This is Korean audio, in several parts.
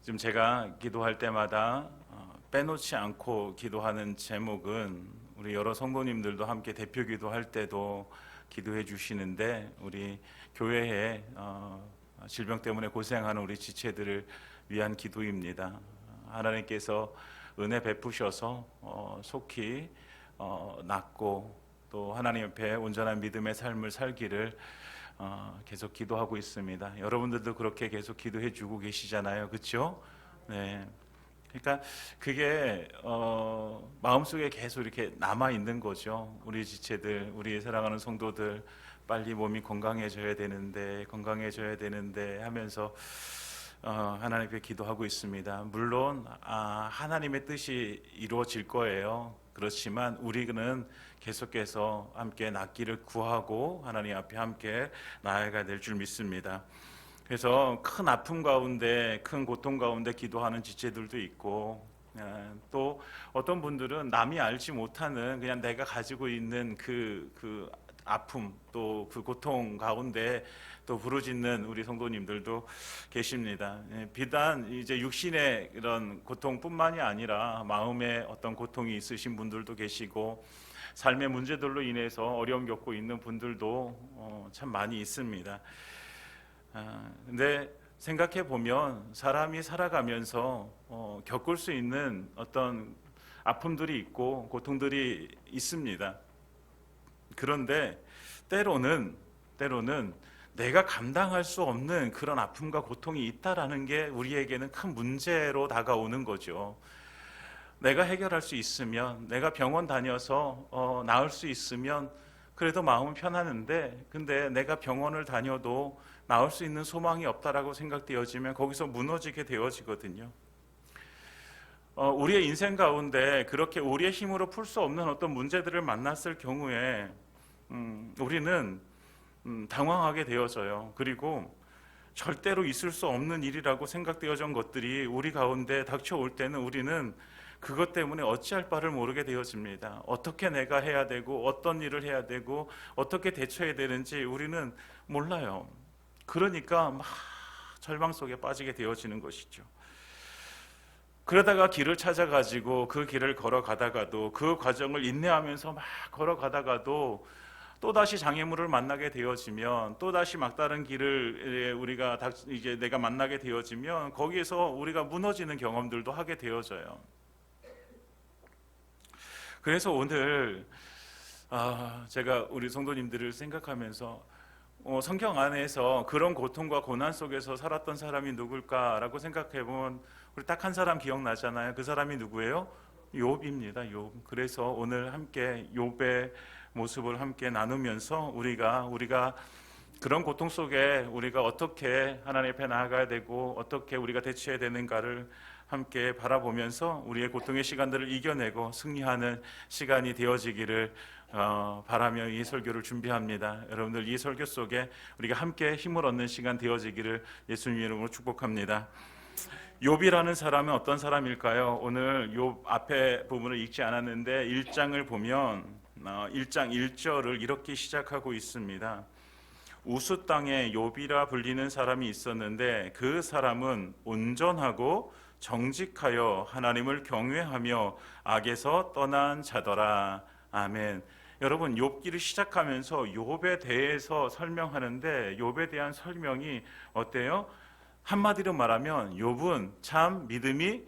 지금 제가 기도할 때마다 빼놓지 않고 기도하는 제목은 우리 여러 성도님들도 함께 대표 기도할 때도 기도해 주시는데 우리 교회에 질병 때문에 고생하는 우리 지체들을 위한 기도입니다. 하나님께서 은혜 베푸셔서 속히 낫고 또 하나님 앞에 온전한 믿음의 삶을 살기를 계속 기도하고 있습니다. 여러분들도 그렇게 계속 기도해 주고 계시잖아요, 그렇죠? 네. 그러니까 그게 마음속에 계속 이렇게 남아 있는 거죠. 우리 지체들, 우리 사랑하는 성도들 빨리 몸이 건강해져야 되는데 하면서 하나님께 기도하고 있습니다. 물론 하나님의 뜻이 이루어질 거예요. 그렇지만 우리는 계속해서 함께 낫기를 구하고 하나님 앞에 함께 나아가야 될 줄 믿습니다. 그래서 큰 아픔 가운데, 큰 고통 가운데 기도하는 지체들도 있고, 또 어떤 분들은 남이 알지 못하는 그냥 내가 가지고 있는 그 아픔, 또 그 고통 가운데 또 부르짖는 우리 성도님들도 계십니다. 비단 이제 육신의 이런 고통뿐만이 아니라 마음의 어떤 고통이 있으신 분들도 계시고, 삶의 문제들로 인해서 어려움 겪고 있는 분들도 참 많이 있습니다. 근데 생각해 보면 사람이 살아가면서 겪을 수 있는 어떤 아픔들이 있고 고통들이 있습니다. 그런데 때로는 내가 감당할 수 없는 그런 아픔과 고통이 있다라는 게 우리에게는 큰 문제로 다가오는 거죠. 내가 해결할 수 있으면, 내가 병원 다녀서 나을 수 있으면 그래도 마음은 편하는데, 근데 내가 병원을 다녀도 나을 수 있는 소망이 없다라고 생각되어지면 거기서 무너지게 되어지거든요. 우리의 인생 가운데 그렇게 우리의 힘으로 풀 수 없는 어떤 문제들을 만났을 경우에 우리는 당황하게 되어져요. 그리고 절대로 있을 수 없는 일이라고 생각되어진 것들이 우리 가운데 닥쳐올 때는 우리는 그것 때문에 어찌할 바를 모르게 되어집니다. 어떻게 내가 해야 되고 어떤 일을 해야 되고 어떻게 대처해야 되는지 우리는 몰라요. 그러니까 막 절망 속에 빠지게 되어지는 것이죠. 그러다가 길을 찾아가지고 그 길을 걸어가다가도, 그 과정을 인내하면서 막 걸어가다가도 또다시 장애물을 만나게 되어지면, 또다시 막다른 길을 우리가 이제 내가 만나게 되어지면 거기에서 우리가 무너지는 경험들도 하게 되어져요. 그래서 오늘 제가 우리 성도님들을 생각하면서 성경 안에서 그런 고통과 고난 속에서 살았던 사람이 누굴까라고 생각해보면 우리 딱 한 사람 기억나잖아요. 그 사람이 누구예요? 욥입니다. 욥. 그래서 오늘 함께 욥의 모습을 함께 나누면서 우리가 그런 고통 속에 우리가 어떻게 하나님 앞에 나아가야 되고 어떻게 우리가 대처해야 되는가를 함께 바라보면서 우리의 고통의 시간들을 이겨내고 승리하는 시간이 되어지기를 바라며 이 설교를 준비합니다. 여러분들 이 설교 속에 우리가 함께 힘을 얻는 시간 되어지기를 예수님 이름으로 축복합니다. 욥이라는 사람은 어떤 사람일까요? 오늘 욥 앞에 부분을 읽지 않았는데 1장을 보면 1장 1절을 이렇게 시작하고 있습니다. 우스 땅에 욥이라 불리는 사람이 있었는데 그 사람은 온전하고 정직하여 하나님을 경외하며 악에서 떠난 자더라. 아멘. 여러분, 욥기를 시작하면서 욥에 대해서 설명하는데 욥에 대한 설명이 어때요? 한마디로 말하면 욥은 참 믿음이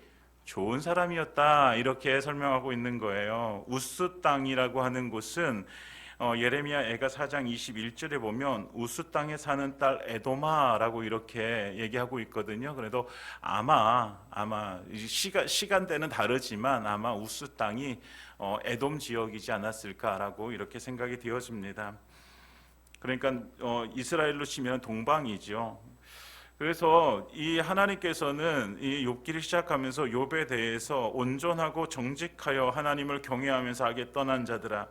좋은 사람이었다, 이렇게 설명하고 있는 거예요. 우스 땅이라고 하는 곳은 예레미야 애가 4장 21절에 보면 우스 땅에 사는 딸 에도마라고 이렇게 얘기하고 있거든요. 그래도 아마 시간대는 다르지만 아마 우스 땅이 에돔 지역이지 않았을까라고 이렇게 생각이 되어집니다. 그러니까 이스라엘로 치면 동방이죠. 그래서 이 하나님께서는 이 욥기를 시작하면서 욥에 대해서 온전하고 정직하여 하나님을 경외하면서 악에 떠난 자들아.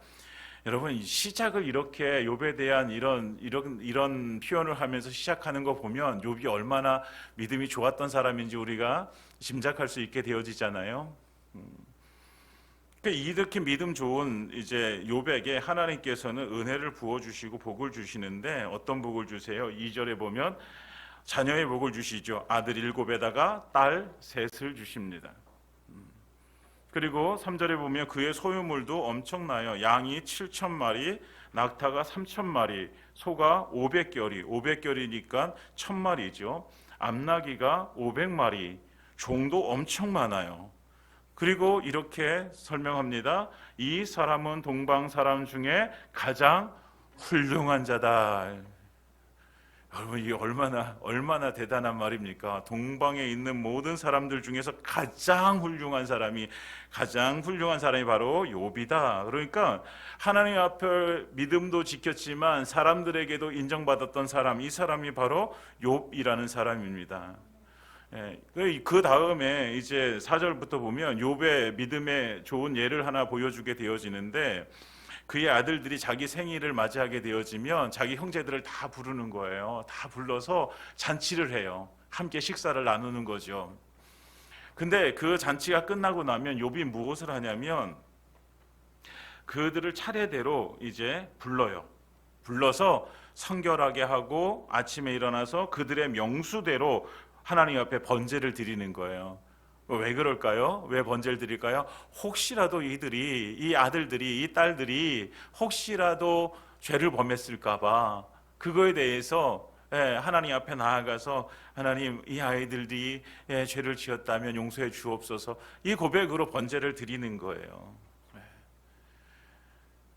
여러분, 시작을 이렇게 욥에 대한 이런 표현을 하면서 시작하는 거 보면 욥이 얼마나 믿음이 좋았던 사람인지 우리가 짐작할 수 있게 되어지잖아요. 이렇게 믿음 좋은 이제 욥에게 하나님께서는 은혜를 부어 주시고 복을 주시는데 어떤 복을 주세요? 2절에 보면 자녀의 복을 주시죠. 아들 7에다가 딸 3을 주십니다. 그리고 3절에 보면 그의 소유물도 엄청나요. 양이 7,000마리, 낙타가 3,000마리, 소가 500결이, 500결이니까 1,000마리죠. 암나귀가 500마리, 종도 엄청 많아요. 그리고 이렇게 설명합니다. 이 사람은 동방 사람 중에 가장 훌륭한 자다. 여러분, 이게 얼마나 대단한 말입니까? 동방에 있는 모든 사람들 중에서 가장 훌륭한 사람이 바로 욥이다. 그러니까 하나님 앞에 믿음도 지켰지만 사람들에게도 인정받았던 사람, 이 사람이 바로 욥이라는 사람입니다. 그 다음에 이제 4절부터 보면 욥의 믿음의 좋은 예를 하나 보여주게 되어지는데, 그의 아들들이 자기 생일을 맞이하게 되어지면 자기 형제들을 다 부르는 거예요. 다 불러서 잔치를 해요. 함께 식사를 나누는 거죠. 근데 그 잔치가 끝나고 나면 욥이 무엇을 하냐면 그들을 차례대로 이제 불러서 성결하게 하고 아침에 일어나서 그들의 명수대로 하나님 앞에 번제를 드리는 거예요. 왜 그럴까요? 왜 번제를 드릴까요? 혹시라도 이 아들들이, 이 딸들이 혹시라도 죄를 범했을까 봐 그거에 대해서 하나님 앞에 나아가서 하나님, 이 아이들이 죄를 지었다면 용서해 주옵소서, 이 고백으로 번제를 드리는 거예요.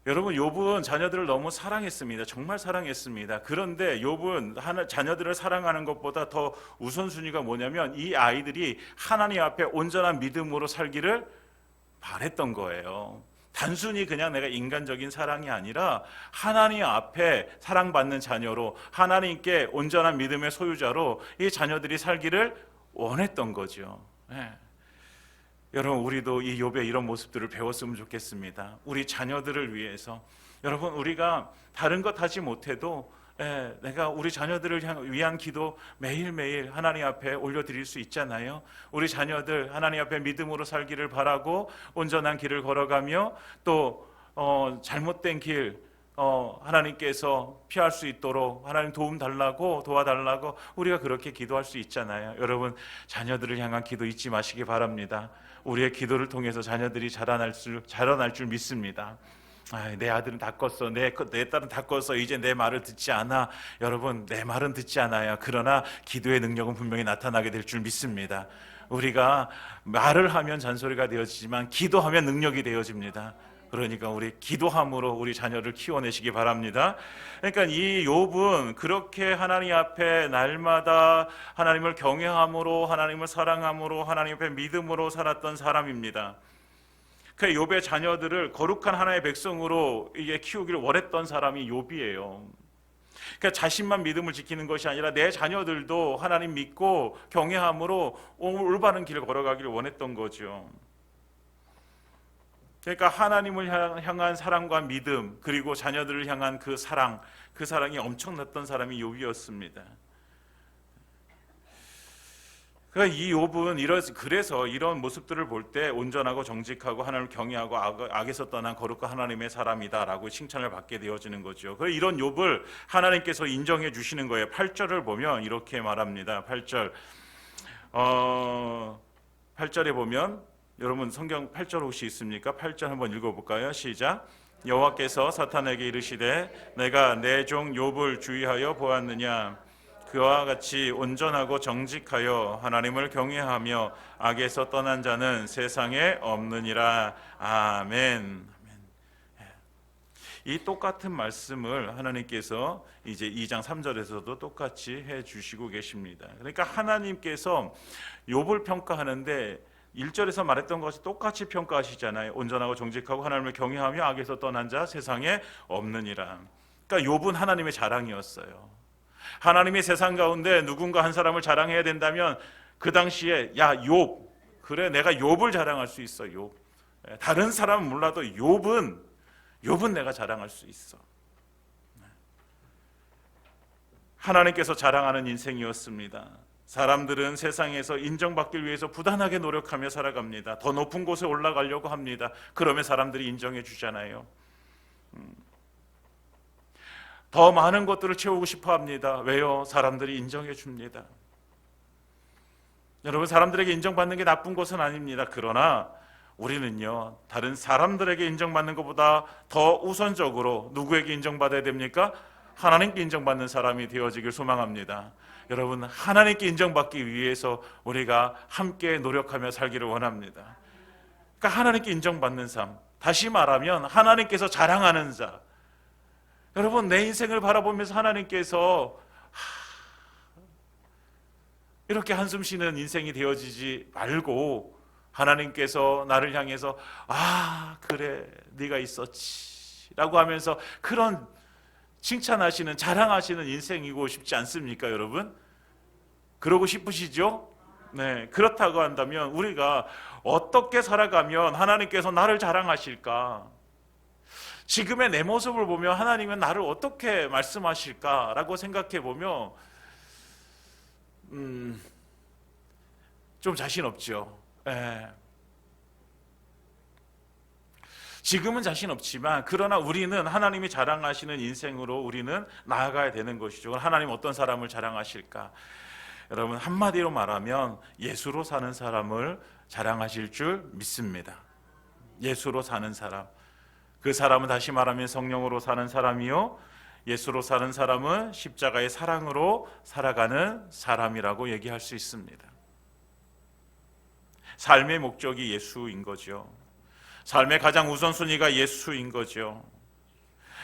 여러분, 욥은 자녀들을 너무 사랑했습니다. 정말 사랑했습니다. 그런데 욥은 자녀들을 사랑하는 것보다 더 우선순위가 뭐냐면 이 아이들이 하나님 앞에 온전한 믿음으로 살기를 바랬던 거예요. 단순히 그냥 내가 인간적인 사랑이 아니라 하나님 앞에 사랑받는 자녀로, 하나님께 온전한 믿음의 소유자로 이 자녀들이 살기를 원했던 거죠. 여러분, 우리도 이 욥의 이런 모습들을 배웠으면 좋겠습니다. 우리 자녀들을 위해서. 여러분, 우리가 다른 것 하지 못해도 내가 우리 자녀들을 위한 기도 매일매일 하나님 앞에 올려드릴 수 있잖아요. 우리 자녀들 하나님 앞에 믿음으로 살기를 바라고 온전한 길을 걸어가며 또 잘못된 길 하나님께서 피할 수 있도록 하나님 도와달라고 우리가 그렇게 기도할 수 있잖아요. 여러분, 자녀들을 향한 기도 잊지 마시기 바랍니다. 우리의 기도를 통해서 자녀들이 자라날 줄 믿습니다. 내 아들은 다 컸어, 내 딸은 다 컸어, 이제 내 말을 듣지 않아. 여러분, 내 말은 듣지 않아요. 그러나 기도의 능력은 분명히 나타나게 될 줄 믿습니다. 우리가 말을 하면 잔소리가 되어지지만 기도하면 능력이 되어집니다. 그러니까 우리 기도함으로 우리 자녀를 키워내시기 바랍니다. 그러니까 이 욥은 그렇게 하나님 앞에 날마다 하나님을 경외함으로, 하나님을 사랑함으로, 하나님 앞에 믿음으로 살았던 사람입니다. 그 욥의 자녀들을 거룩한 하나님의 백성으로 이게 키우기를 원했던 사람이 욥이에요. 그러니까 자신만 믿음을 지키는 것이 아니라 내 자녀들도 하나님 믿고 경외함으로 올바른 길을 걸어가기를 원했던 거죠. 그러니까 하나님을 향한 사랑과 믿음, 그리고 자녀들을 향한 그 사랑이 엄청났던 사람이 욥이었습니다. 그러니까 이 욥은 그래서 이런 모습들을 볼 때 온전하고 정직하고 하나님을 경외하고 악에서 떠난 거룩한 하나님의 사람이다라고 칭찬을 받게 되어지는 거죠. 그래서 이런 욥을 하나님께서 인정해 주시는 거예요. 8절을 보면 이렇게 말합니다. 8절 8절에 보면, 여러분 성경 8절 혹시 있습니까? 8절 한번 읽어볼까요? 시작. 여호와께서 사탄에게 이르시되 내가 내 종 욥을 주의하여 보았느냐. 그와 같이 온전하고 정직하여 하나님을 경외하며 악에서 떠난 자는 세상에 없느니라. 아멘. 이 똑같은 말씀을 하나님께서 이제 2장 3절에서도 똑같이 해주시고 계십니다. 그러니까 하나님께서 욥을 평가하는데 1절에서 말했던 것이 똑같이 평가하시잖아요. 온전하고 정직하고 하나님을 경외하며 악에서 떠난 자 세상에 없느니라. 그러니까 욥은 하나님의 자랑이었어요. 하나님이 세상 가운데 누군가 한 사람을 자랑해야 된다면 그 당시에 야 욥, 그래 내가 욥을 자랑할 수 있어. 욥. 다른 사람은 몰라도 욥은 내가 자랑할 수 있어. 하나님께서 자랑하는 인생이었습니다. 사람들은 세상에서 인정받기 위해서 부단하게 노력하며 살아갑니다. 더 높은 곳에 올라가려고 합니다. 그러면 사람들이 인정해 주잖아요. 더 많은 것들을 채우고 싶어 합니다. 왜요? 사람들이 인정해 줍니다. 여러분, 사람들에게 인정받는 게 나쁜 것은 아닙니다. 그러나 우리는요, 다른 사람들에게 인정받는 것보다 더 우선적으로 누구에게 인정받아야 됩니까? 하나님께 인정받는 사람이 되어지길 소망합니다. 여러분, 하나님께 인정받기 위해서 우리가 함께 노력하며 살기를 원합니다. 그러니까 하나님께 인정받는 삶, 다시 말하면 하나님께서 자랑하는 자. 여러분, 내 인생을 바라보면서 하나님께서 이렇게 한숨 쉬는 인생이 되어지지 말고 하나님께서 나를 향해서 그래 네가 있었지 라고 하면서 그런 칭찬하시는, 자랑하시는 인생이고 싶지 않습니까, 여러분? 그러고 싶으시죠? 네, 그렇다고 한다면 우리가 어떻게 살아가면 하나님께서 나를 자랑하실까? 지금의 내 모습을 보며 하나님은 나를 어떻게 말씀하실까라고 생각해 보면 좀 자신 없죠. 네. 지금은 자신 없지만 그러나 우리는 하나님이 자랑하시는 인생으로 우리는 나아가야 되는 것이죠. 하나님 어떤 사람을 자랑하실까? 여러분, 한마디로 말하면 예수로 사는 사람을 자랑하실 줄 믿습니다. 예수로 사는 사람, 그 사람은 다시 말하면 성령으로 사는 사람이요, 예수로 사는 사람은 십자가의 사랑으로 살아가는 사람이라고 얘기할 수 있습니다. 삶의 목적이 예수인 거죠. 삶의 가장 우선순위가 예수인 거죠.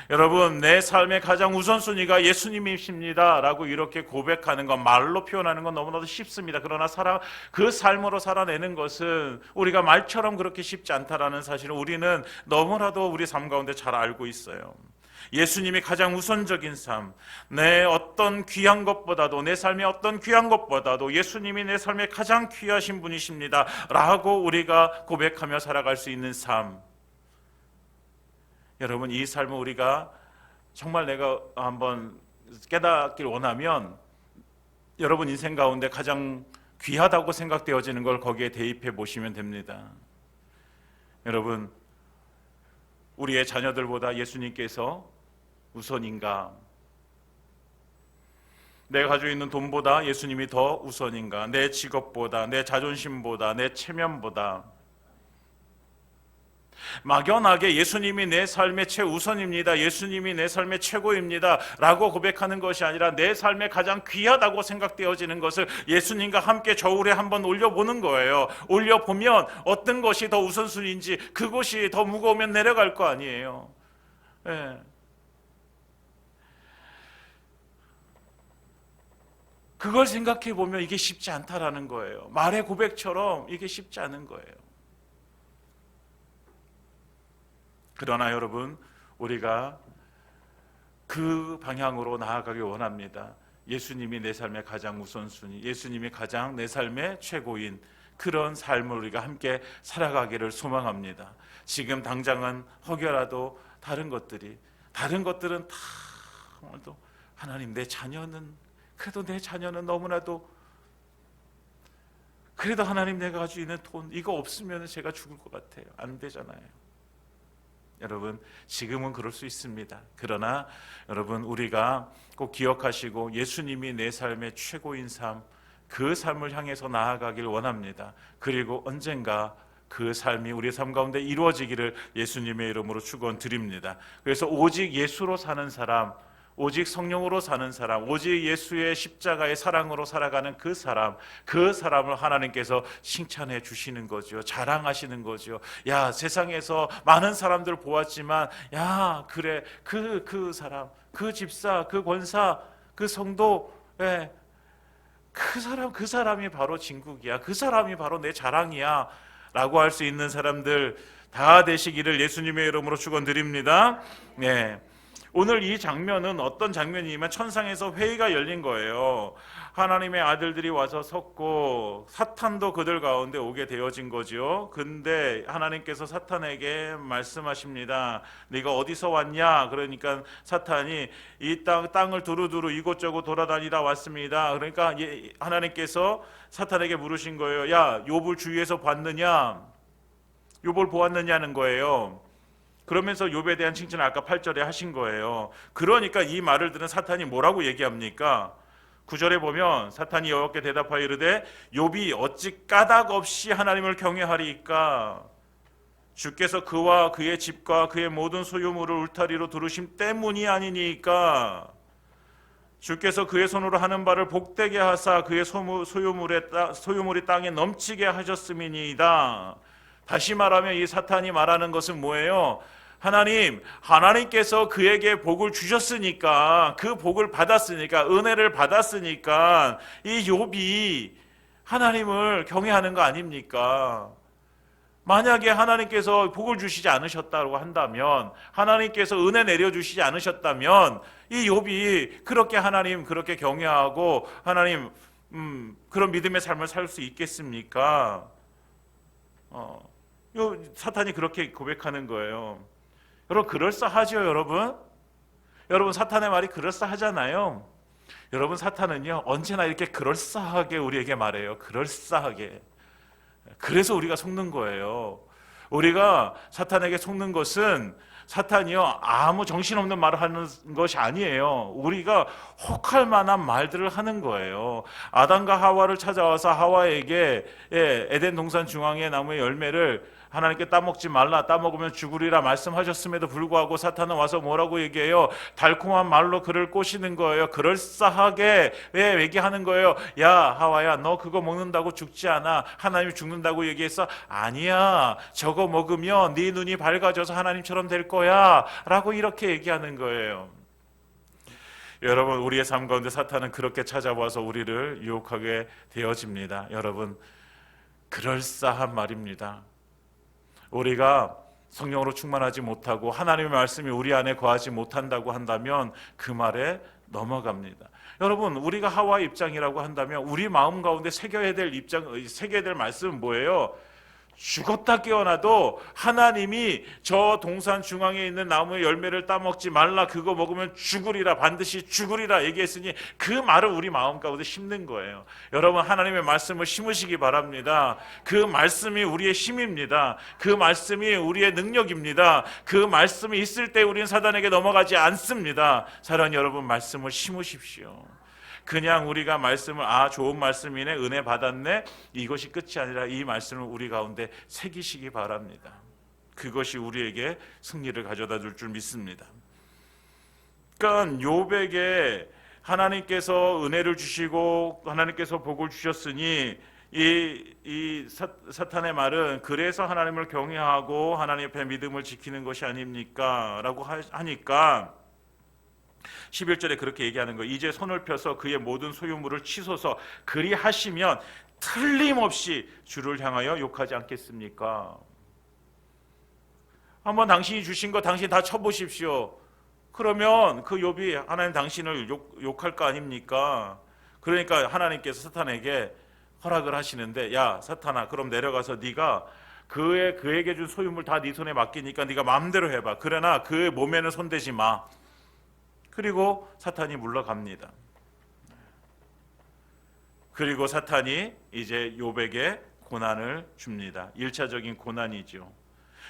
여러분, 내 삶의 가장 우선순위가 예수님이십니다 라고 이렇게 고백하는 것, 말로 표현하는 건 너무나도 쉽습니다. 그러나 그 삶으로 살아내는 것은 우리가 말처럼 그렇게 쉽지 않다라는 사실을 우리는 너무나도 우리 삶 가운데 잘 알고 있어요. 예수님이 가장 우선적인 삶, 내 어떤 귀한 것보다도, 내 삶의 어떤 귀한 것보다도 예수님이 내 삶에 가장 귀하신 분이십니다 라고 우리가 고백하며 살아갈 수 있는 삶. 여러분, 이 삶을 우리가 정말 내가 한번 깨닫길 원하면 여러분 인생 가운데 가장 귀하다고 생각되어지는 걸 거기에 대입해 보시면 됩니다. 여러분, 우리의 자녀들보다 예수님께서 우선인가? 내가 가지고 있는 돈보다 예수님이 더 우선인가? 내 직업보다, 내 자존심보다, 내 체면보다. 막연하게 예수님이 내 삶의 최우선입니다, 예수님이 내 삶의 최고입니다 라고 고백하는 것이 아니라 내 삶에 가장 귀하다고 생각되어지는 것을 예수님과 함께 저울에 한번 올려보는 거예요. 올려보면 어떤 것이 더 우선순위인지, 그것이 더 무거우면 내려갈 거 아니에요. 네. 그걸 생각해 보면 이게 쉽지 않다라는 거예요. 말의 고백처럼 이게 쉽지 않은 거예요. 그러나 여러분, 우리가 그 방향으로 나아가길 원합니다. 예수님이 내 삶의 가장 우선순위, 예수님이 가장 내 삶의 최고인 그런 삶을 우리가 함께 살아가기를 소망합니다. 지금 당장은 혹여라도 다른 것들은 다 오늘도 하나님, 그래도 내 자녀는 너무나도, 그래도 하나님 내가 가지고 있는 돈 이거 없으면 제가 죽을 것 같아요. 안 되잖아요. 여러분, 지금은 그럴 수 있습니다. 그러나 여러분, 우리가 꼭 기억하시고 예수님이 내 삶의 최고인 삶, 그 삶을 향해서 나아가길 원합니다. 그리고 언젠가 그 삶이 우리 삶 가운데 이루어지기를 예수님의 이름으로 축원드립니다. 그래서 오직 예수로 사는 사람, 오직 성령으로 사는 사람, 오직 예수의 십자가의 사랑으로 살아가는 그 사람을 하나님께서 칭찬해 주시는 거죠. 자랑하시는 거죠. 야, 세상에서 많은 사람들 보았지만, 야, 그래, 그 사람, 그 집사, 그 권사, 그 성도, 그 사람이 바로 진국이야. 그 사람이 바로 내 자랑이야 라고 할 수 있는 사람들 다 되시기를 예수님의 이름으로 축원드립니다. 네. 오늘 이 장면은 어떤 장면이냐면 천상에서 회의가 열린 거예요. 하나님의 아들들이 와서 섰고 사탄도 그들 가운데 오게 되어진 거죠. 근데 하나님께서 사탄에게 말씀하십니다. 네가 어디서 왔냐? 그러니까 사탄이 이 땅을 두루두루 이곳저곳 돌아다니다 왔습니다. 그러니까 하나님께서 사탄에게 물으신 거예요. 야, 욥을 주위에서 봤느냐? 욥을 보았느냐는 거예요. 그러면서 욥에 대한 칭찬을 아까 8절에 하신 거예요. 그러니까 이 말을 들은 사탄이 뭐라고 얘기합니까? 9절에 보면 사탄이 여호와께 대답하여 이르되 욥이 어찌 까닭 없이 하나님을 경외하리이까? 주께서 그와 그의 집과 그의 모든 소유물을 울타리로 두르심 때문이 아니니까. 주께서 그의 손으로 하는 바를 복되게 하사 그의 소유물이 땅에 넘치게 하셨음이니이다. 다시 말하면 이 사탄이 말하는 것은 뭐예요? 하나님께서 그에게 복을 주셨으니까, 그 복을 받았으니까, 은혜를 받았으니까 이 욥이 하나님을 경외하는 거 아닙니까? 만약에 하나님께서 복을 주시지 않으셨다고 한다면, 하나님께서 은혜 내려주시지 않으셨다면 이 욥이 그렇게 하나님 그렇게 경외하고 하나님 그런 믿음의 삶을 살 수 있겠습니까? 사탄이 그렇게 고백하는 거예요. 여러분, 그럴싸하죠, 여러분? 여러분, 사탄의 말이 그럴싸하잖아요. 여러분, 사탄은요 언제나 이렇게 그럴싸하게 우리에게 말해요. 그럴싸하게. 그래서 우리가 속는 거예요. 우리가 사탄에게 속는 것은 사탄이요 아무 정신없는 말을 하는 것이 아니에요. 우리가 혹할 만한 말들을 하는 거예요. 아담과 하와를 찾아와서 하와에게 에덴 동산 중앙의 나무의 열매를 하나님께 따먹지 말라, 따먹으면 죽으리라 말씀하셨음에도 불구하고 사탄은 와서 뭐라고 얘기해요? 달콤한 말로 그를 꼬시는 거예요. 그럴싸하게 얘기하는 거예요. 야 하와야, 너 그거 먹는다고 죽지 않아. 하나님이 죽는다고 얘기했어? 아니야, 저거 먹으면 네 눈이 밝아져서 하나님처럼 될 거야 라고 이렇게 얘기하는 거예요. 여러분, 우리의 삶 가운데 사탄은 그렇게 찾아와서 우리를 유혹하게 되어집니다. 여러분, 그럴싸한 말입니다. 우리가 성령으로 충만하지 못하고 하나님의 말씀이 우리 안에 거하지 못한다고 한다면 그 말에 넘어갑니다. 여러분, 우리가 하와의 입장이라고 한다면 우리 마음 가운데 새겨야 될 말씀은 뭐예요? 죽었다 깨어나도 하나님이 저 동산 중앙에 있는 나무의 열매를 따먹지 말라, 그거 먹으면 죽으리라, 반드시 죽으리라 얘기했으니 그 말을 우리 마음 가운데 심는 거예요. 여러분, 하나님의 말씀을 심으시기 바랍니다. 그 말씀이 우리의 힘입니다. 그 말씀이 우리의 능력입니다. 그 말씀이 있을 때 우리는 사단에게 넘어가지 않습니다. 사랑하는 여러분, 말씀을 심으십시오. 그냥 우리가 말씀을 좋은 말씀이네, 은혜 받았네, 이것이 끝이 아니라 이 말씀을 우리 가운데 새기시기 바랍니다. 그것이 우리에게 승리를 가져다 줄 줄 믿습니다. 그러니까 욥에게 하나님께서 은혜를 주시고 하나님께서 복을 주셨으니 이 사탄의 말은 그래서 하나님을 경외하고 하나님 앞에 믿음을 지키는 것이 아닙니까? 라고 하니까 11절에 그렇게 얘기하는 거예요. 이제 손을 펴서 그의 모든 소유물을 치소서, 그리하시면 틀림없이 주를 향하여 욕하지 않겠습니까? 한번 당신이 주신 거 당신 다 쳐보십시오. 그러면 그 욥이 하나님 당신을 욕할 거 아닙니까? 그러니까 하나님께서 사탄에게 허락을 하시는데, 야 사탄아, 그럼 내려가서 네가 그에게 준 소유물 다 네 손에 맡기니까 네가 마음대로 해봐. 그러나 그 몸에는 손대지 마. 그리고 사탄이 물러갑니다. 그리고 사탄이 이제 욥에게 고난을 줍니다. 1차적인 고난이죠.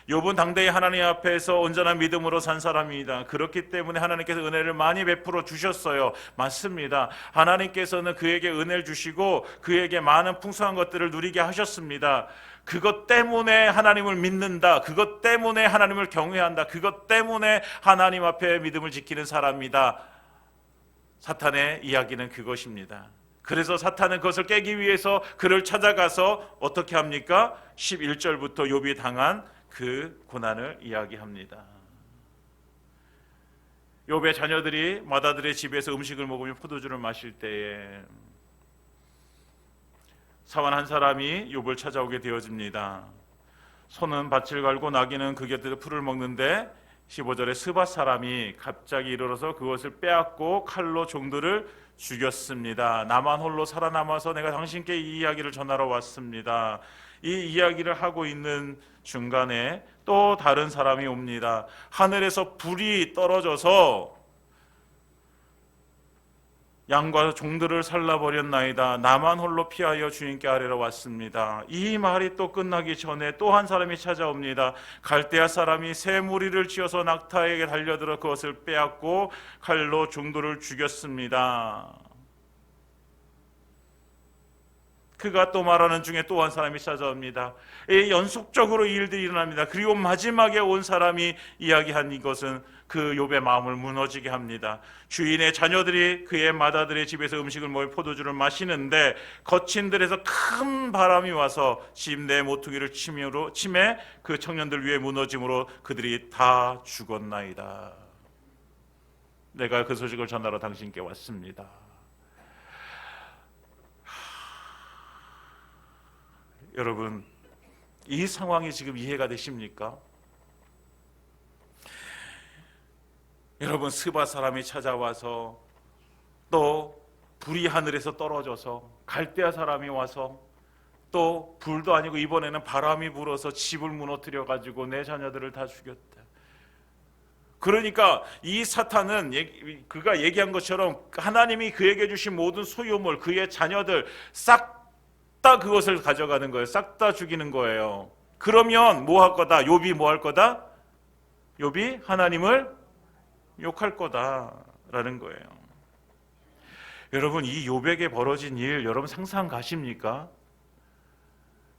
욥은 당대에 하나님 앞에서 온전한 믿음으로 산 사람입니다. 그렇기 때문에 하나님께서 은혜를 많이 베풀어 주셨어요. 맞습니다. 하나님께서는 그에게 은혜를 주시고 그에게 많은 풍성한 것들을 누리게 하셨습니다. 그것 때문에 하나님을 믿는다, 그것 때문에 하나님을 경외한다, 그것 때문에 하나님 앞에 믿음을 지키는 사람이다. 사탄의 이야기는 그것입니다. 그래서 사탄은 그것을 깨기 위해서 그를 찾아가서 어떻게 합니까? 11절부터 욥이 당한 그 고난을 이야기합니다. 욥의 자녀들이 마다들의 집에서 음식을 먹으며 포도주를 마실 때에 사원 한 사람이 욥을 찾아오게 되어집니다. 소는 밭을 갈고 나귀는 그 곁에서 풀을 먹는데 15절에 스밧 사람이 갑자기 일어나서 그것을 빼앗고 칼로 종들을 죽였습니다. 나만 홀로 살아남아서 내가 당신께 이 이야기를 전하러 왔습니다. 이 이야기를 하고 있는 중간에 또 다른 사람이 옵니다. 하늘에서 불이 떨어져서 양과 종들을 살라버렸나이다. 나만 홀로 피하여 주님께 아뢰러 왔습니다. 이 말이 또 끝나기 전에 또 한 사람이 찾아옵니다. 갈대아 사람이 새 무리를 지어서 낙타에게 달려들어 그것을 빼앗고 칼로 종들을 죽였습니다. 그가 또 말하는 중에 또 한 사람이 찾아옵니다. 연속적으로 이 일들이 일어납니다. 그리고 마지막에 온 사람이 이야기한 이것은 그 욥의 마음을 무너지게 합니다. 주인의 자녀들이 그의 맏아들의 집에서 음식을 먹여 포도주를 마시는데 거친 들에서 큰 바람이 와서 집 내 모퉁이를 침에 그 청년들 위에 무너짐으로 그들이 다 죽었나이다. 내가 그 소식을 전하러 당신께 왔습니다. 여러분, 이 상황이 지금 이해가 되십니까? 여러분, 스바 사람이 찾아와서 또 불이 하늘에서 떨어져서 갈대아 사람이 와서 또 불도 아니고 이번에는 바람이 불어서 집을 무너뜨려 가지고 내 자녀들을 다 죽였다. 그러니까 이 사탄은 그가 얘기한 것처럼 하나님이 그에게 주신 모든 소유물, 그의 자녀들 싹 다 그것을 가져가는 거예요. 싹 다 죽이는 거예요. 그러면 뭐 할 거다? 욥이 뭐 할 거다? 욥이 하나님을 욕할 거다라는 거예요. 여러분, 이 욥에게 벌어진 일 여러분 상상 가십니까?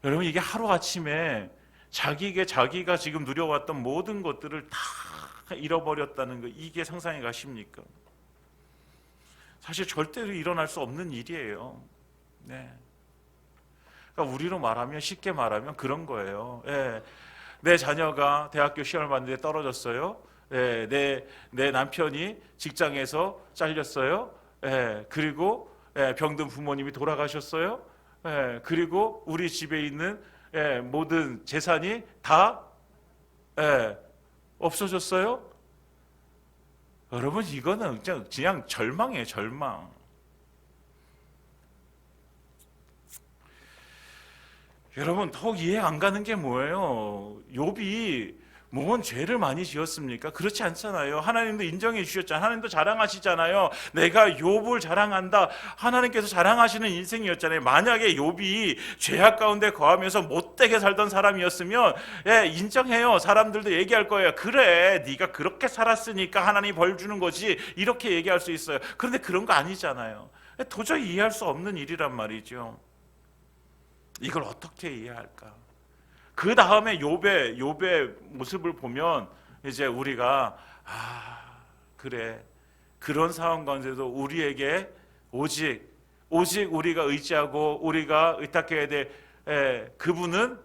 여러분, 이게 하루아침에 자기가 지금 누려왔던 모든 것들을 다 잃어버렸다는 거, 이게 상상이 가십니까? 사실 절대로 일어날 수 없는 일이에요. 네. 그러니까 우리로 말하면, 쉽게 말하면 그런 거예요. 예. 내 자녀가 대학교 시험을 봤는데 떨어졌어요. 예. 내 남편이 직장에서 잘렸어요. 예. 그리고 병든 부모님이 돌아가셨어요. 예. 그리고 우리 집에 있는 모든 재산이 다 없어졌어요. 여러분, 이거는 그냥 절망이에요, 절망. 여러분, 더욱 이해 안 가는 게 뭐예요? 욥이 뭔 죄를 많이 지었습니까? 그렇지 않잖아요. 하나님도 인정해 주셨잖아요. 하나님도 자랑하시잖아요. 내가 욥을 자랑한다. 하나님께서 자랑하시는 인생이었잖아요. 만약에 욥이 죄악 가운데 거하면서 못되게 살던 사람이었으면 인정해요. 사람들도 얘기할 거예요. 그래, 네가 그렇게 살았으니까 하나님이 벌 주는 거지, 이렇게 얘기할 수 있어요. 그런데 그런 거 아니잖아요. 도저히 이해할 수 없는 일이란 말이죠. 이걸 어떻게 이해할까? 그 다음에 욥의 모습을 보면 이제 우리가 그래, 그런 상황 가운데도 우리에게 오직 우리가 의지하고 우리가 의탁해야 될 그분은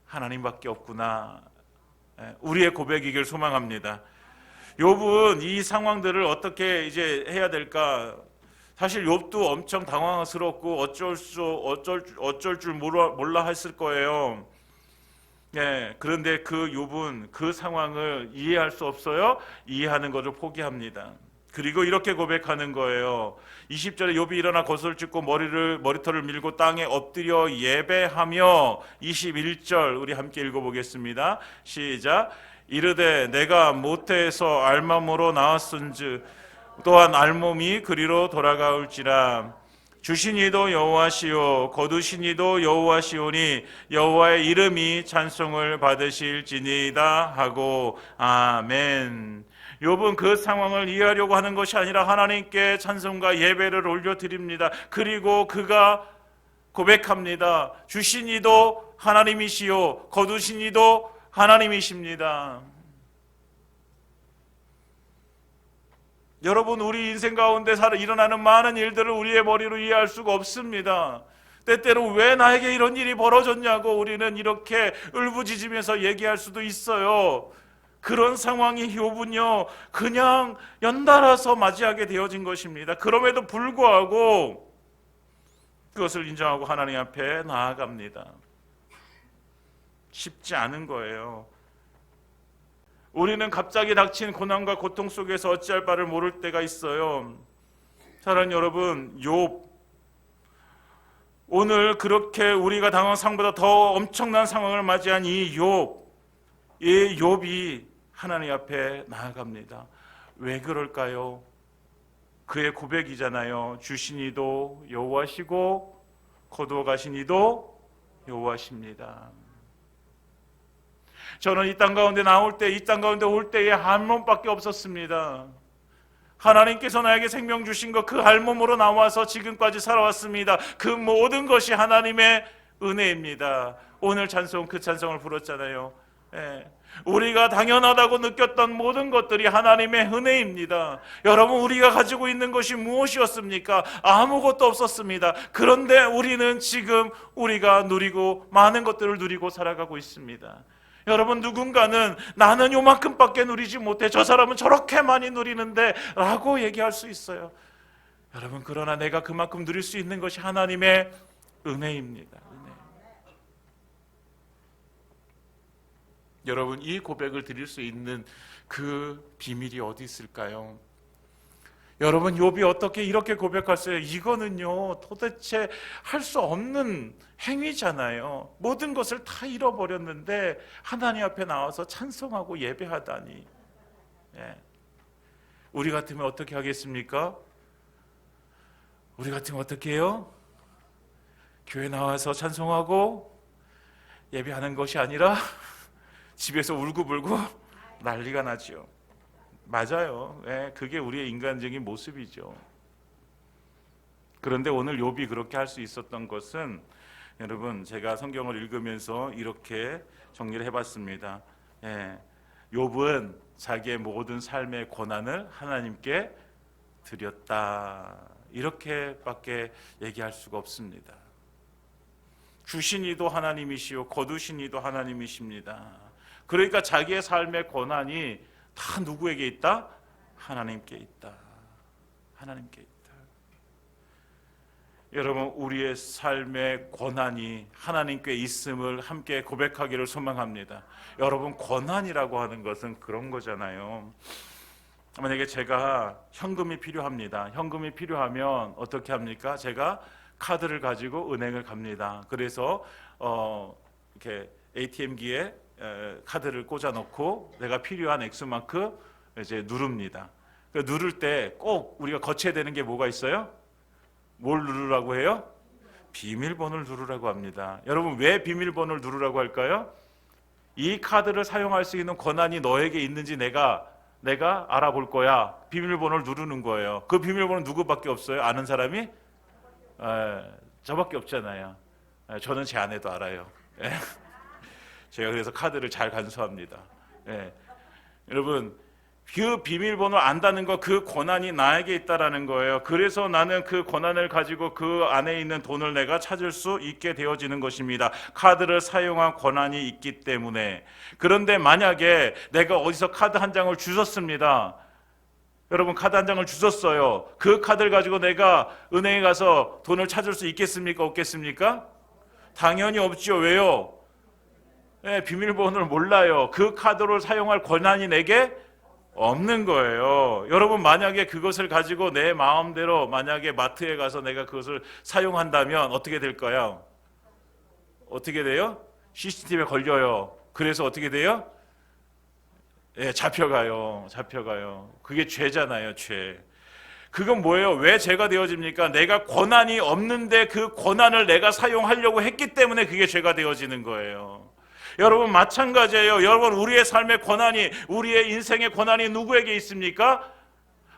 하나님밖에 없구나. 우리의 고백이길 소망합니다. 욥은 이 상황들을 어떻게 이제 해야 될까? 사실 욥도 엄청 당황스럽고 어쩔 줄 몰라 했을 거예요. 그런데 그 욥은 그 상황을 이해할 수 없어요. 이해하는 것을 포기합니다. 그리고 이렇게 고백하는 거예요. 20절에 욥이 일어나 겉을 찢고 머리털을 밀고 땅에 엎드려 예배하며, 21절 우리 함께 읽어보겠습니다. 시작. 이르되 내가 모태에서 알맘으로 나왔은즉 또한 알몸이 그리로 돌아가올지라. 주신 이도 여호와시오 거두신 이도 여호와시오니 여호와의 이름이 찬송을 받으실지니이다 하고 아멘. 욥은 그 상황을 이해하려고 하는 것이 아니라 하나님께 찬송과 예배를 올려드립니다. 그리고 그가 고백합니다. 주신 이도 하나님이시오 거두신 이도 하나님이십니다. 여러분, 우리 인생 가운데 일어나는 많은 일들을 우리의 머리로 이해할 수가 없습니다. 때때로 왜 나에게 이런 일이 벌어졌냐고 우리는 이렇게 울부짖으면서 얘기할 수도 있어요. 그런 상황이 욥은요, 그냥 연달아서 맞이하게 되어진 것입니다. 그럼에도 불구하고 그것을 인정하고 하나님 앞에 나아갑니다. 쉽지 않은 거예요. 우리는 갑자기 닥친 고난과 고통 속에서 어찌할 바를 모를 때가 있어요. 사랑하는 여러분, 욥, 오늘 그렇게 우리가 당한 상황보다 더 엄청난 상황을 맞이한 이 욥이 하나님 앞에 나아갑니다. 왜 그럴까요? 그의 고백이잖아요. 주신 이도 여호와시고 거두어 가신 이도 여호와십니다. 저는 이 땅 가운데 나올 때, 이 땅 가운데 올 때에 한 몸밖에 없었습니다. 하나님께서 나에게 생명 주신 것, 그 할몸으로 나와서 지금까지 살아왔습니다. 그 모든 것이 하나님의 은혜입니다. 오늘 찬송, 그 찬송을 부르잖아요. 우리가 당연하다고 느꼈던 모든 것들이 하나님의 은혜입니다. 여러분, 우리가 가지고 있는 것이 무엇이었습니까? 아무것도 없었습니다. 그런데 우리는 지금 우리가 누리고 많은 것들을 누리고 살아가고 있습니다. 여러분, 누군가는 나는 요만큼밖에 누리지 못해, 저 사람은 저렇게 많이 누리는데 라고 얘기할 수 있어요. 여러분, 그러나 내가 그만큼 누릴 수 있는 것이 하나님의 은혜입니다. 은혜. 여러분, 이 고백을 드릴 수 있는 그 비밀이 어디 있을까요? 여러분, 욥이 어떻게 이렇게 고백했어요? 이거는요 도대체 할 수 없는 행위잖아요. 모든 것을 다 잃어버렸는데 하나님 앞에 나와서 찬송하고 예배하다니. 우리 같으면 어떻게 하겠습니까? 우리 같으면 어떻게 해요? 교회 나와서 찬송하고 예배하는 것이 아니라 집에서 울고불고 난리가 나죠. 맞아요. 그게 우리의 인간적인 모습이죠. 그런데 오늘 욥이 그렇게 할 수 있었던 것은, 여러분, 제가 성경을 읽으면서 이렇게 정리를 해봤습니다. 욥은 자기의 모든 삶의 고난을 하나님께 드렸다, 이렇게밖에 얘기할 수가 없습니다. 주신 이도 하나님이시오 거두신 이도 하나님이십니다. 그러니까 자기의 삶의 고난이 다 누구에게 있다? 하나님께 있다. 하나님께 있다. 여러분, 우리의 삶의 고난이 하나님께 있음을 함께 고백하기를 소망합니다. 여러분, 고난이라고 하는 것은 그런 거잖아요. 만약에 제가 현금이 필요합니다. 현금이 필요하면 어떻게 합니까? 제가 카드를 가지고 은행을 갑니다. 그래서 이렇게 ATM기에 카드를 꽂아 놓고 내가 필요한 액수만큼 이제 누릅니다. 누를 때 꼭 우리가 거쳐야 되는 게 뭐가 있어요? 뭘 누르라고 해요? 비밀번호를 누르라고 합니다. 여러분, 왜 비밀번호를 누르라고 할까요? 이 카드를 사용할 수 있는 권한이 너에게 있는지 내가 알아볼 거야. 비밀번호를 누르는 거예요. 그 비밀번호는 누구밖에 없어요? 아는 사람이? 저밖에 없잖아요. 저는 제 아내도 알아요. 제가 그래서 카드를 잘 간수합니다. 여러분, 그 비밀번호를 안다는 거, 그 권한이 나에게 있다라는 거예요. 그래서 나는 그 권한을 가지고 그 안에 있는 돈을 내가 찾을 수 있게 되어지는 것입니다. 카드를 사용한 권한이 있기 때문에. 그런데 만약에 내가 어디서 카드 한 장을 주웠습니다. 여러분, 카드 한 장을 주웠어요. 그 카드를 가지고 내가 은행에 가서 돈을 찾을 수 있겠습니까? 없겠습니까? 당연히 없죠. 왜요? 비밀번호를 몰라요. 그 카드를 사용할 권한이 내게 없는 거예요. 여러분, 만약에 그것을 가지고 내 마음대로 만약에 마트에 가서 내가 그것을 사용한다면 어떻게 될까요? 어떻게 돼요? CCTV에 걸려요. 그래서 어떻게 돼요? 잡혀가요. 그게 죄잖아요, 죄. 그건 뭐예요? 왜 죄가 되어집니까? 내가 권한이 없는데 그 권한을 내가 사용하려고 했기 때문에 그게 죄가 되어지는 거예요. 여러분, 마찬가지예요. 여러분, 우리의 삶의 권한이, 우리의 인생의 권한이 누구에게 있습니까?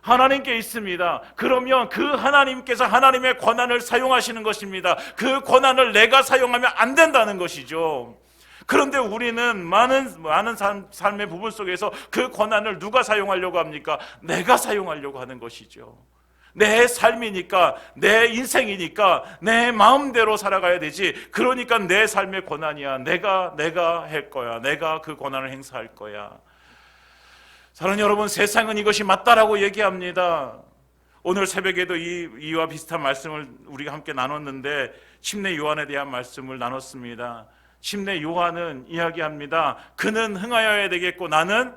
하나님께 있습니다. 그러면 그 하나님께서 하나님의 권한을 사용하시는 것입니다. 그 권한을 내가 사용하면 안 된다는 것이죠. 그런데 우리는 많은 삶의 부분 속에서 그 권한을 누가 사용하려고 합니까? 내가 사용하려고 하는 것이죠. 내 삶이니까, 내 인생이니까 내 마음대로 살아가야 되지. 그러니까 내 삶의 권한이야. 내가 할 거야. 내가 그 권한을 행사할 거야. 사랑하는 여러분, 세상은 이것이 맞다라고 얘기합니다. 오늘 새벽에도 이와 비슷한 말씀을 우리가 함께 나눴는데, 침례 요한에 대한 말씀을 나눴습니다. 침례 요한은 이야기합니다. 그는 흥하여야 되겠고 나는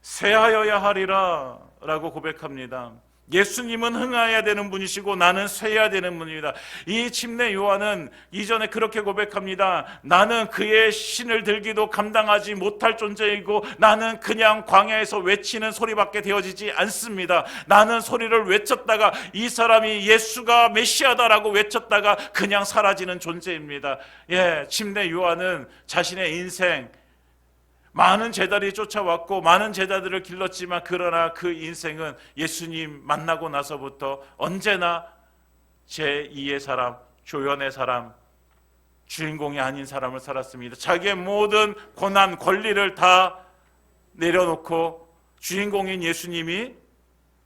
쇠하여야 하리라 라고 고백합니다. 예수님은 흥하여야 되는 분이시고 나는 쇠해야 되는 분입니다. 이 침례 요한은 이전에 그렇게 고백합니다. 나는 그의 신을 들기도 감당하지 못할 존재이고 나는 그냥 광야에서 외치는 소리밖에 되어지지 않습니다. 나는 소리를 외쳤다가 이 사람이 예수가 메시아다라고 외쳤다가 그냥 사라지는 존재입니다. 침례 요한은 자신의 인생 많은 제자들이 쫓아왔고 많은 제자들을 길렀지만 그러나 그 인생은 예수님 만나고 나서부터 언제나 제2의 사람, 조연의 사람, 주인공이 아닌 사람을 살았습니다. 자기의 모든 고난, 권리를 다 내려놓고 주인공인 예수님이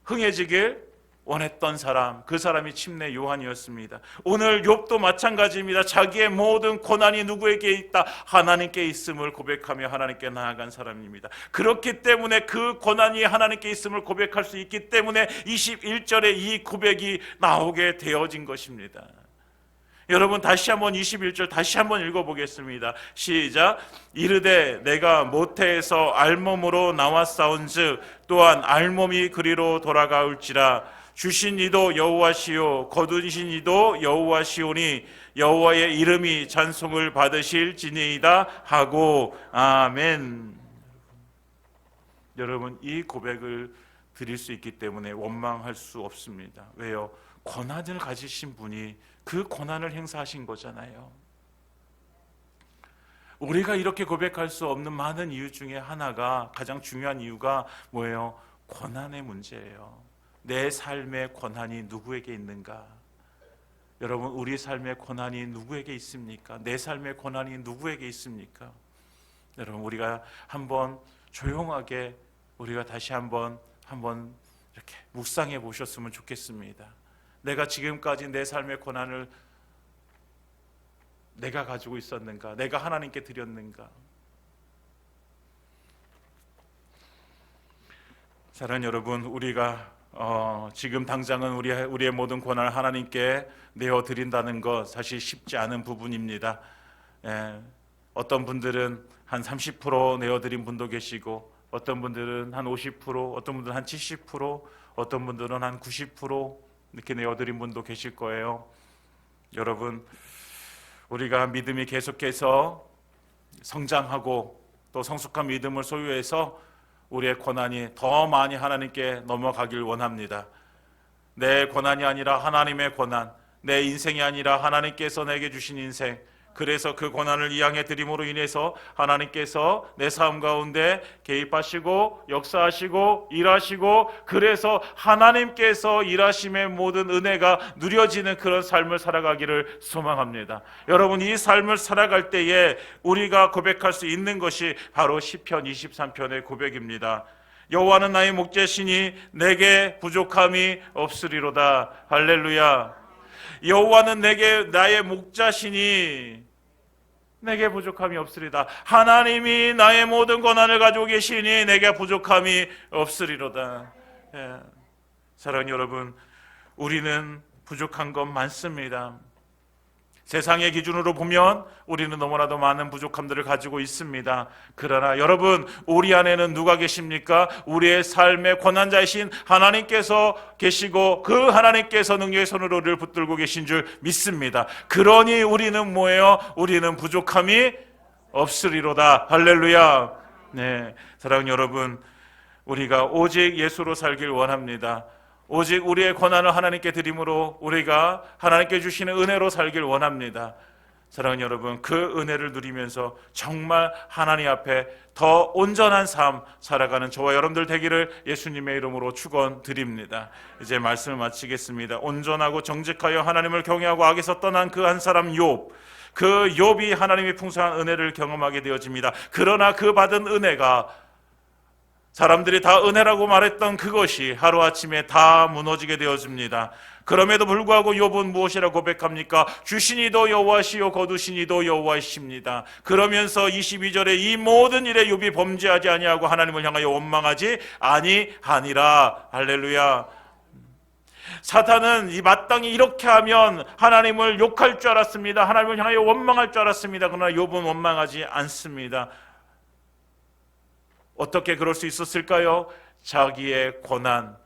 흥해지길 원했던 사람, 그 사람이 침례 요한이었습니다. 오늘 욥도 마찬가지입니다. 자기의 모든 고난이 누구에게 있다? 하나님께 있음을 고백하며 하나님께 나아간 사람입니다. 그렇기 때문에 그 고난이 하나님께 있음을 고백할 수 있기 때문에 21절에 이 고백이 나오게 되어진 것입니다. 여러분 다시 한번 21절 다시 한번 읽어보겠습니다. 시작. 이르되 내가 모태에서 알몸으로 나왔사온즉 또한 알몸이 그리로 돌아가올지라. 주신 이도 여호와시요 거두신 이도 여호와시오니 여호와의 이름이 찬송을 받으실지니이다 하고 아멘. 여러분 이 고백을 드릴 수 있기 때문에 원망할 수 없습니다. 왜요? 고난을 가지신 분이 그 고난을 행사하신 거잖아요. 우리가 이렇게 고백할 수 없는 많은 이유 중에 하나가, 가장 중요한 이유가 뭐예요? 고난의 문제예요. 내 삶의 고난이 누구에게 있는가? 여러분 우리 삶의 고난이 누구에게 있습니까? 내 삶의 고난이 누구에게 있습니까? 여러분 우리가 한번 조용하게 우리가 다시 한번 이렇게 묵상해 보셨으면 좋겠습니다. 내가 지금까지 내 삶의 고난을 내가 가지고 있었는가? 내가 하나님께 드렸는가? 사랑하는 여러분, 우리가 지금 당장은 우리의 모든 고난을 하나님께 내어드린다는 것 사실 쉽지 않은 부분입니다. 어떤 분들은 한 30% 내어드린 분도 계시고 어떤 분들은 한 50%, 어떤 분들은 한 70%, 어떤 분들은 한 90% 이렇게 내어드린 분도 계실 거예요. 여러분 우리가 믿음이 계속해서 성장하고 또 성숙한 믿음을 소유해서 우리의 고난이 더 많이 하나님께 넘어가길 원합니다. 내 고난이 아니라 하나님의 고난, 내 인생이 아니라 하나님께서 내게 주신 인생, 그래서 그 고난을 이양해 드림으로 인해서 하나님께서 내 삶 가운데 개입하시고 역사하시고 일하시고, 그래서 하나님께서 일하심의 모든 은혜가 누려지는 그런 삶을 살아가기를 소망합니다. 여러분 이 삶을 살아갈 때에 우리가 고백할 수 있는 것이 바로 시편 23편의 고백입니다. 여호와는 나의 목자시니 내게 부족함이 없으리로다. 할렐루야. 여호와는 내게 나의 목자시니 내게 부족함이 없으리다. 하나님이 나의 모든 고난을 가지고 계시니 내게 부족함이 없으리로다. 사랑하는 여러분, 우리는 부족한 것 많습니다. 세상의 기준으로 보면 우리는 너무나도 많은 부족함들을 가지고 있습니다. 그러나 여러분, 우리 안에는 누가 계십니까? 우리의 삶의 고난자이신 하나님께서 계시고 그 하나님께서 능력의 손으로 우리를 붙들고 계신 줄 믿습니다. 그러니 우리는 뭐예요? 우리는 부족함이 없으리로다. 할렐루야. 네, 사랑하는 여러분, 우리가 오직 예수로 살길 원합니다. 오직 우리의 고난을 하나님께 드림으로 우리가 하나님께 주시는 은혜로 살길 원합니다. 사랑하는 여러분, 그 은혜를 누리면서 정말 하나님 앞에 더 온전한 삶 살아가는 저와 여러분들 되기를 예수님의 이름으로 축원드립니다. 이제 말씀을 마치겠습니다. 온전하고 정직하여 하나님을 경외하고 악에서 떠난 그 한 사람 욥, 그 욥이 하나님의 풍성한 은혜를 경험하게 되어집니다. 그러나 그 받은 은혜가, 사람들이 다 은혜라고 말했던 그것이 하루아침에 다 무너지게 되어집니다. 그럼에도 불구하고 욥은 무엇이라고 고백합니까? 주신 이도 여호와시요 거두신 이도 여호와이십니다. 그러면서 22절에 이 모든 일에 욥이 범죄하지 아니하고 하나님을 향하여 원망하지 아니하니라. 할렐루야. 사탄은 이 마땅히 이렇게 하면 하나님을 욕할 줄 알았습니다. 하나님을 향하여 원망할 줄 알았습니다. 그러나 욥은 원망하지 않습니다. 어떻게 그럴 수 있었을까요? 자기의 고난,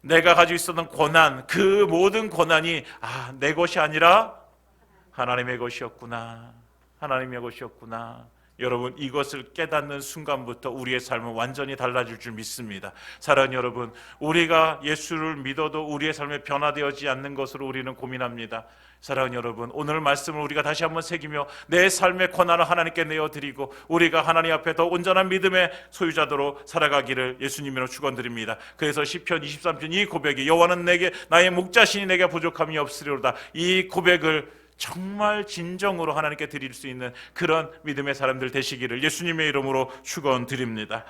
내가 가지고 있었던 고난, 그 모든 고난이 내 것이 아니라 하나님의 것이었구나. 하나님의 것이었구나. 여러분, 이것을 깨닫는 순간부터 우리의 삶은 완전히 달라질 줄 믿습니다. 사랑하는 여러분, 우리가 예수를 믿어도 우리의 삶에 변화되어지지 않는 것으로 우리는 고민합니다. 사랑하는 여러분, 오늘 말씀을 우리가 다시 한번 새기며 내 삶의 권한을 하나님께 내어드리고 우리가 하나님 앞에 더 온전한 믿음의 소유자도록 살아가기를 예수님으로 축원드립니다. 그래서 시편 23편 이 고백이 여호와는 내게 나의 목자시니 내게 부족함이 없으리로다, 이 고백을 정말 진정으로 하나님께 드릴 수 있는 그런 믿음의 사람들 되시기를 예수님의 이름으로 축원드립니다.